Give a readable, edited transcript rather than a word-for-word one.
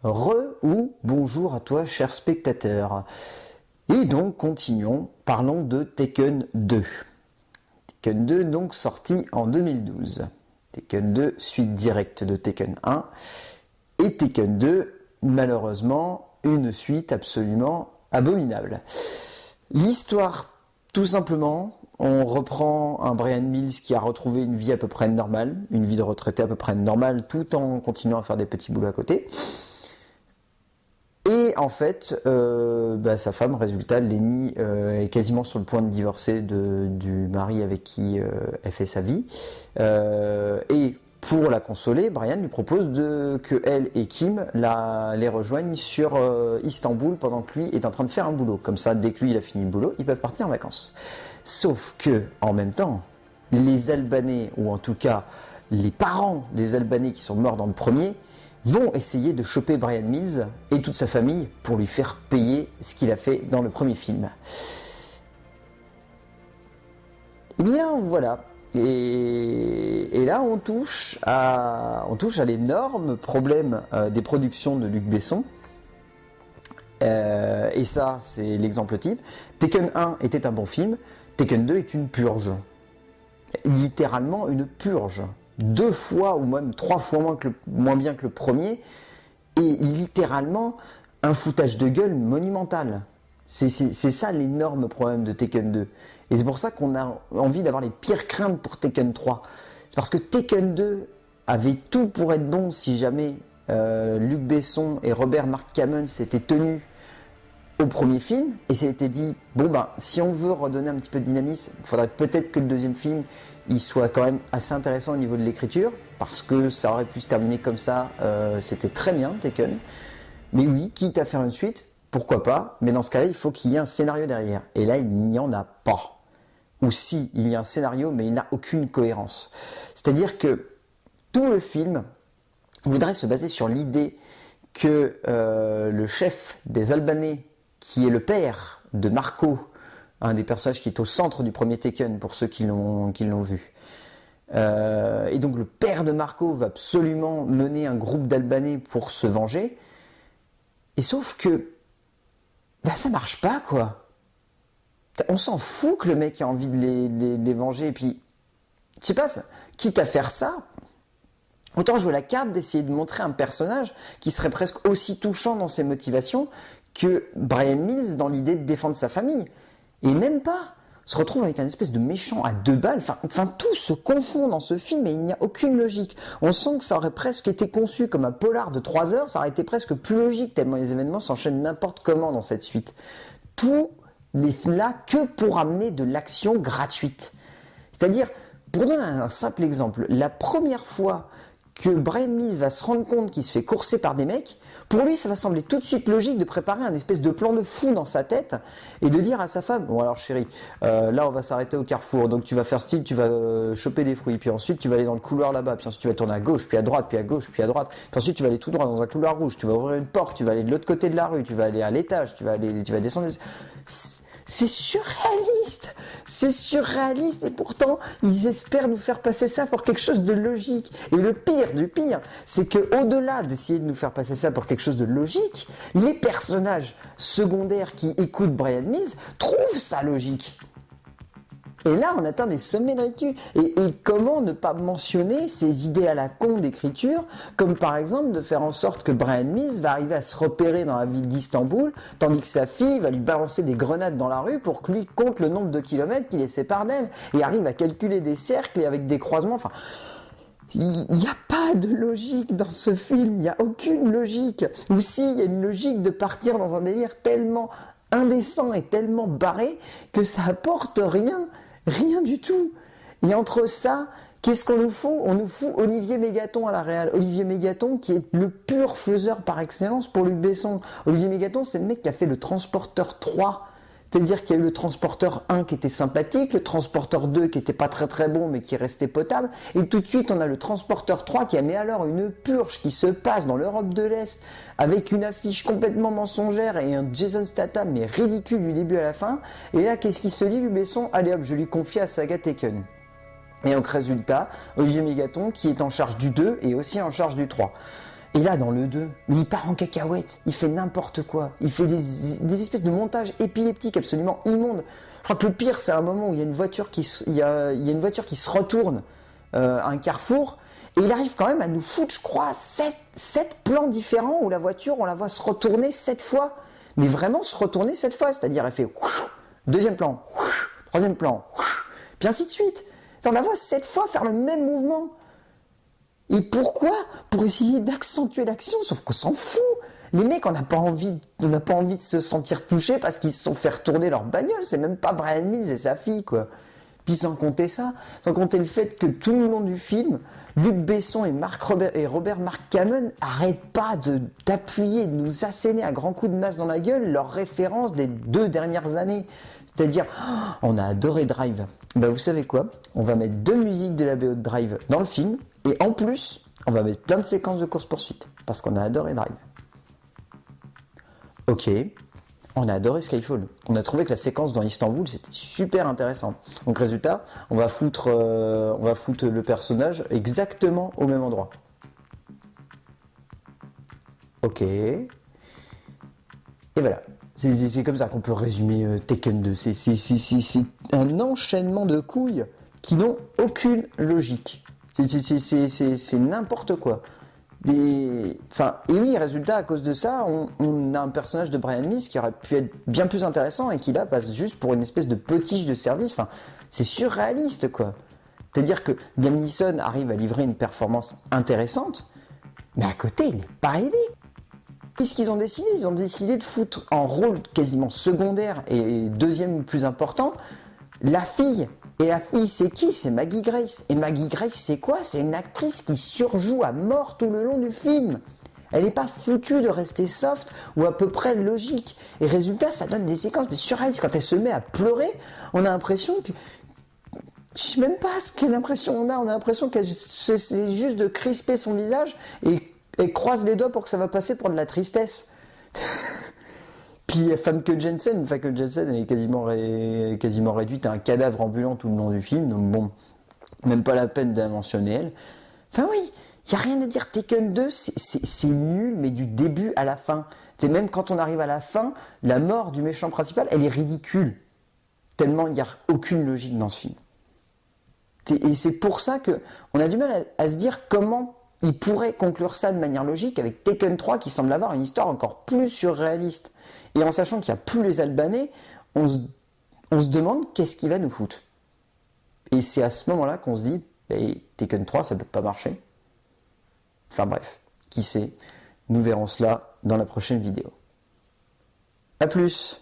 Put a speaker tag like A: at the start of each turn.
A: Ou bonjour à toi, cher spectateur. Et donc, continuons, parlons de Tekken 2. Tekken 2, donc, sorti en 2012. Tekken 2, suite directe de Tekken 1. Et Tekken 2, malheureusement, une suite absolument abominable. L'histoire, tout simplement, on reprend un Bryan Mills qui a retrouvé une vie à peu près normale, une vie de retraité à peu près normale, tout en continuant à faire des petits boulots à côté. Et en fait, sa femme, résultat, Lenny, est quasiment sur le point de divorcer du mari avec qui elle fait sa vie. Et pour la consoler, Bryan lui propose que elle et Kim les rejoignent sur Istanbul pendant que lui est en train de faire un boulot. Comme ça, dès que lui il a fini le boulot, ils peuvent partir en vacances. Sauf que, en même temps, les Albanais, ou en tout cas les parents des Albanais qui sont morts dans le premier, vont essayer de choper Bryan Mills et toute sa famille pour lui faire payer ce qu'il a fait dans le premier film. Eh bien voilà, et là on touche à l'énorme problème des productions de Luc Besson. Et ça c'est l'exemple type. Tekken 1 était un bon film, Tekken 2 est une purge. Littéralement une purge. 2 fois ou même 3 fois moins bien que le premier, et littéralement un foutage de gueule monumental. C'est ça l'énorme problème de Tekken 2. Et c'est pour ça qu'on a envie d'avoir les pires craintes pour Tekken 3. C'est parce que Tekken 2 avait tout pour être bon si jamais Luc Besson et Robert Mark Kamen s'étaient tenus au premier film et s'étaient dit si on veut redonner un petit peu de dynamisme, il faudrait peut-être que le deuxième film il soit quand même assez intéressant au niveau de l'écriture, parce que ça aurait pu se terminer comme ça, c'était très bien Tekken, mais oui, quitte à faire une suite, pourquoi pas, mais dans ce cas-là il faut qu'il y ait un scénario derrière, et là il n'y en a pas, ou si il y a un scénario mais il n'a aucune cohérence, c'est-à-dire que tout le film voudrait se baser sur l'idée que le chef des Albanais, qui est le père de Marco, un des personnages qui est au centre du premier Tekken, pour ceux qui l'ont vu. Et donc le père de Marco va absolument mener un groupe d'Albanais pour se venger. Et sauf que ça marche pas, quoi. On s'en fout que le mec ait envie de les venger. Et puis, je sais pas, quitte à faire ça, autant jouer la carte d'essayer de montrer un personnage qui serait presque aussi touchant dans ses motivations que Bryan Mills dans l'idée de défendre sa famille. Et même pas, on se retrouve avec un espèce de méchant à 2 balles, enfin tout se confond dans ce film et il n'y a aucune logique. On sent que ça aurait presque été conçu comme un polar de 3 heures, ça aurait été presque plus logique tellement les événements s'enchaînent n'importe comment dans cette suite. Tout n'est là que pour amener de l'action gratuite. C'est-à-dire, pour donner un simple exemple, la première fois que Bryan Mills va se rendre compte qu'il se fait courser par des mecs, pour lui ça va sembler tout de suite logique de préparer un espèce de plan de fou dans sa tête et de dire à sa femme, bon alors chérie, là on va s'arrêter au carrefour, donc tu vas faire style, tu vas choper des fruits, puis ensuite tu vas aller dans le couloir là-bas, puis ensuite tu vas tourner à gauche, puis à droite, puis à gauche, puis à droite, puis ensuite tu vas aller tout droit dans un couloir rouge, tu vas ouvrir une porte, tu vas aller de l'autre côté de la rue, tu vas aller à l'étage, tu vas descendre. C'est surréaliste et pourtant ils espèrent nous faire passer ça pour quelque chose de logique. Et le pire du pire, c'est que au-delà d'essayer de nous faire passer ça pour quelque chose de logique, les personnages secondaires qui écoutent Bryan Mills trouvent ça logique. Et là, on atteint des sommets de ridicule. Et comment ne pas mentionner ces idées à la con d'écriture, comme par exemple de faire en sorte que Bryan Mills va arriver à se repérer dans la ville d'Istanbul, tandis que sa fille va lui balancer des grenades dans la rue pour que lui compte le nombre de kilomètres qui les sépare d'elle, et arrive à calculer des cercles et avec des croisements, enfin... Il n'y a pas de logique dans ce film, il n'y a aucune logique. Ou si, il y a une logique de partir dans un délire tellement indécent et tellement barré que ça apporte rien. Rien du tout. Et entre ça, qu'est-ce qu'on nous fout ? On nous fout Olivier Mégaton à la réal. Olivier Mégaton qui est le pur faiseur par excellence pour Luc Besson. Olivier Mégaton, c'est le mec qui a fait le Transporteur 3. C'est-à-dire qu'il y a eu le Transporteur 1 qui était sympathique, le Transporteur 2 qui était pas très très bon mais qui restait potable, et tout de suite on a le Transporteur 3 qui a mis alors une purge qui se passe dans l'Europe de l'Est avec une affiche complètement mensongère et un Jason Statham mais ridicule du début à la fin. Et là qu'est-ce qu'il se dit Luc Besson ? Allez hop, je lui confie à Saga Taken. Et donc résultat, Olivier Mégaton qui est en charge du 2 et aussi en charge du 3. Et là, dans le 2, il part en cacahuète, il fait n'importe quoi, il fait des espèces de montages épileptiques absolument immondes. Je crois que le pire, c'est un moment où il y a une voiture qui se retourne à un carrefour, et il arrive quand même à nous foutre, je crois, 7 plans différents où la voiture, on la voit se retourner 7 fois. Mais vraiment se retourner 7 fois, c'est-à-dire elle fait deuxième plan, troisième plan, puis ainsi de suite. On la voit 7 fois faire le même mouvement. Et pourquoi? Pour essayer d'accentuer l'action, sauf qu'on s'en fout. Les mecs, on n'a pas envie de se sentir touchés parce qu'ils se sont fait retourner leur bagnole. C'est même pas Brian Mills et sa fille, quoi. Puis sans compter ça, sans compter le fait que tout le long du film, Luc Besson et Robert Mark Kamen n'arrêtent pas d'appuyer, de nous asséner à grands coups de masse dans la gueule leurs références des 2 dernières années. C'est-à-dire, on a adoré Drive. Ben vous savez quoi? On va mettre 2 musiques de la BO de Drive dans le film, et en plus, on va mettre plein de séquences de course-poursuite, parce qu'on a adoré Drive. Ok, on a adoré Skyfall. On a trouvé que la séquence dans Istanbul, c'était super intéressant. Donc résultat, on va foutre le personnage exactement au même endroit. Ok. Et voilà. C'est comme ça qu'on peut résumer Taken 2. C'est un enchaînement de couilles qui n'ont aucune logique. C'est n'importe quoi. Et oui, résultat, à cause de ça, on a un personnage de Brian Mills qui aurait pu être bien plus intéressant et qui là passe juste pour une espèce de potiche de service. Enfin, c'est surréaliste, quoi. C'est-à-dire que Liam Neeson arrive à livrer une performance intéressante, mais à côté, il n'est pas aidé. Qu'est-ce qu'ils ont décidé? Ils ont décidé de foutre en rôle quasiment secondaire et deuxième plus important, la fille. Et la fille, c'est qui? C'est Maggie Grace. Et Maggie Grace, c'est quoi? C'est une actrice qui surjoue à mort tout le long du film. Elle n'est pas foutue de rester soft ou à peu près logique. Et résultat, ça donne des séquences mais surréalistes. Quand elle se met à pleurer, on a l'impression que... Je sais même pas quelle impression on a. On a l'impression qu'elle c'est juste de crisper son visage et croise les doigts pour que ça va passer pour de la tristesse. Puis Famke Janssen est quasiment réduite à un cadavre ambulant tout le long du film, donc bon, même pas la peine de la mentionner elle. Enfin oui, il n'y a rien à dire, Taken 2, c'est nul, mais du début à la fin. C'est même quand on arrive à la fin, la mort du méchant principal, elle est ridicule. Tellement il n'y a aucune logique dans ce film. Et c'est pour ça qu'on a du mal à se dire comment il pourrait conclure ça de manière logique avec Taken 3 qui semble avoir une histoire encore plus surréaliste. Et en sachant qu'il n'y a plus les Albanais, on se demande qu'est-ce qu'il va nous foutre. Et c'est à ce moment-là qu'on se dit, Taken 3, ça ne peut pas marcher. Enfin bref, qui sait, nous verrons cela dans la prochaine vidéo. A plus!